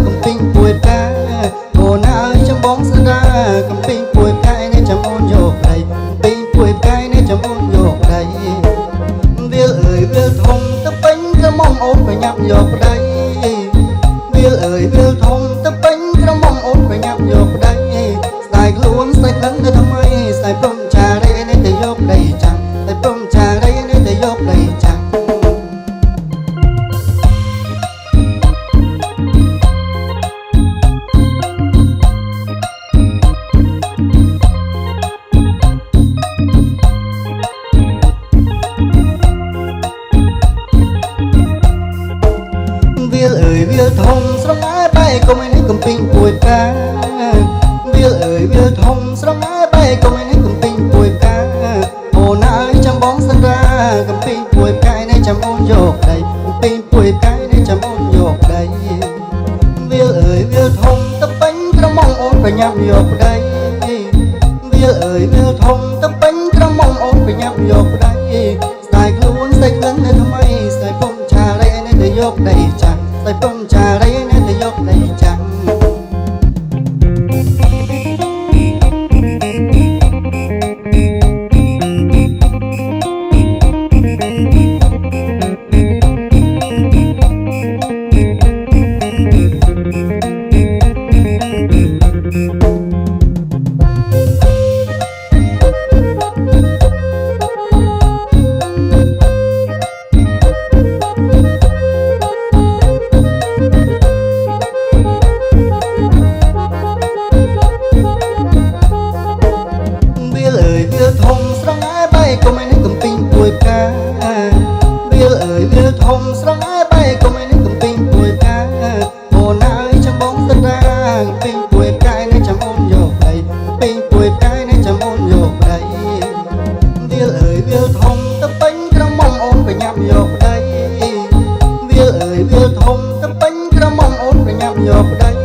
កំពីងពួយផ្កាអូនអើយចំបងស្ដាកំពីងពួយផ្កានេះចាំអូនយកដៃកំពីងពួយផ្កានេះចាំអូនយកដៃវាលអើយវាលធំទៅពេញក្រមុំអូនប្រញាប់យកដៃវាលអើយវាលធំទៅពេញក្រមុំអូនប្រញាប់យកដៃស្ដាយខ្លួនស្ដាយក្លិនទៅថ្មីស្ដាយព្រមចារីនេះទៅយកដៃចាំស្ដាយព្រមចារីនេះទៅយកដៃចាំវាលអើយវាលធំស្រងើបែកុំឯនេះកំពីងពួយផ្កាវាលអើយវាលធំស្រងើបែកុំឯនេះកំពីងពួយផ្កាអូនអើយចាំបងសន្យាកំពីងពួយផ្កានេះចាំអូនយកដៃកំពីងពួយផ្កានេះចាំអូនយកដៃវាលអើយវាលធំទៅពេញក្រមុំអូនប្រញាប់យកដៃវាលអើយវាលធំទៅពេញក្រមុំអូនប្រញាប់យកដៃស្ដាយខ្លួនស្ដាយក្លិននៅថ្មីស្ដាយពុំឆារីនេះទៅយកដៃចាស់ស្ដាយពុំចារីនេះទៅយកដៃចាស់វាលធំស្រងើបែកុំឯនេះកំពីងពួយផ្កាវាលអើយវាលធំស្រងើបែកុំឯនេះកំពីងពួយផ្កាអូនអើយចាំបងសន្យាកំពីងពួយផ្កានេះចាំអូនយកដៃកំពីងពួយផ្កានេះចាំអូនយកដៃវាលអើយវាលធំទៅពេញក្រមុំអូនប្រញាប់យកដៃវាលអើយវាលធំទៅពេញក្រមុំអូនប្រញាប់យកដៃ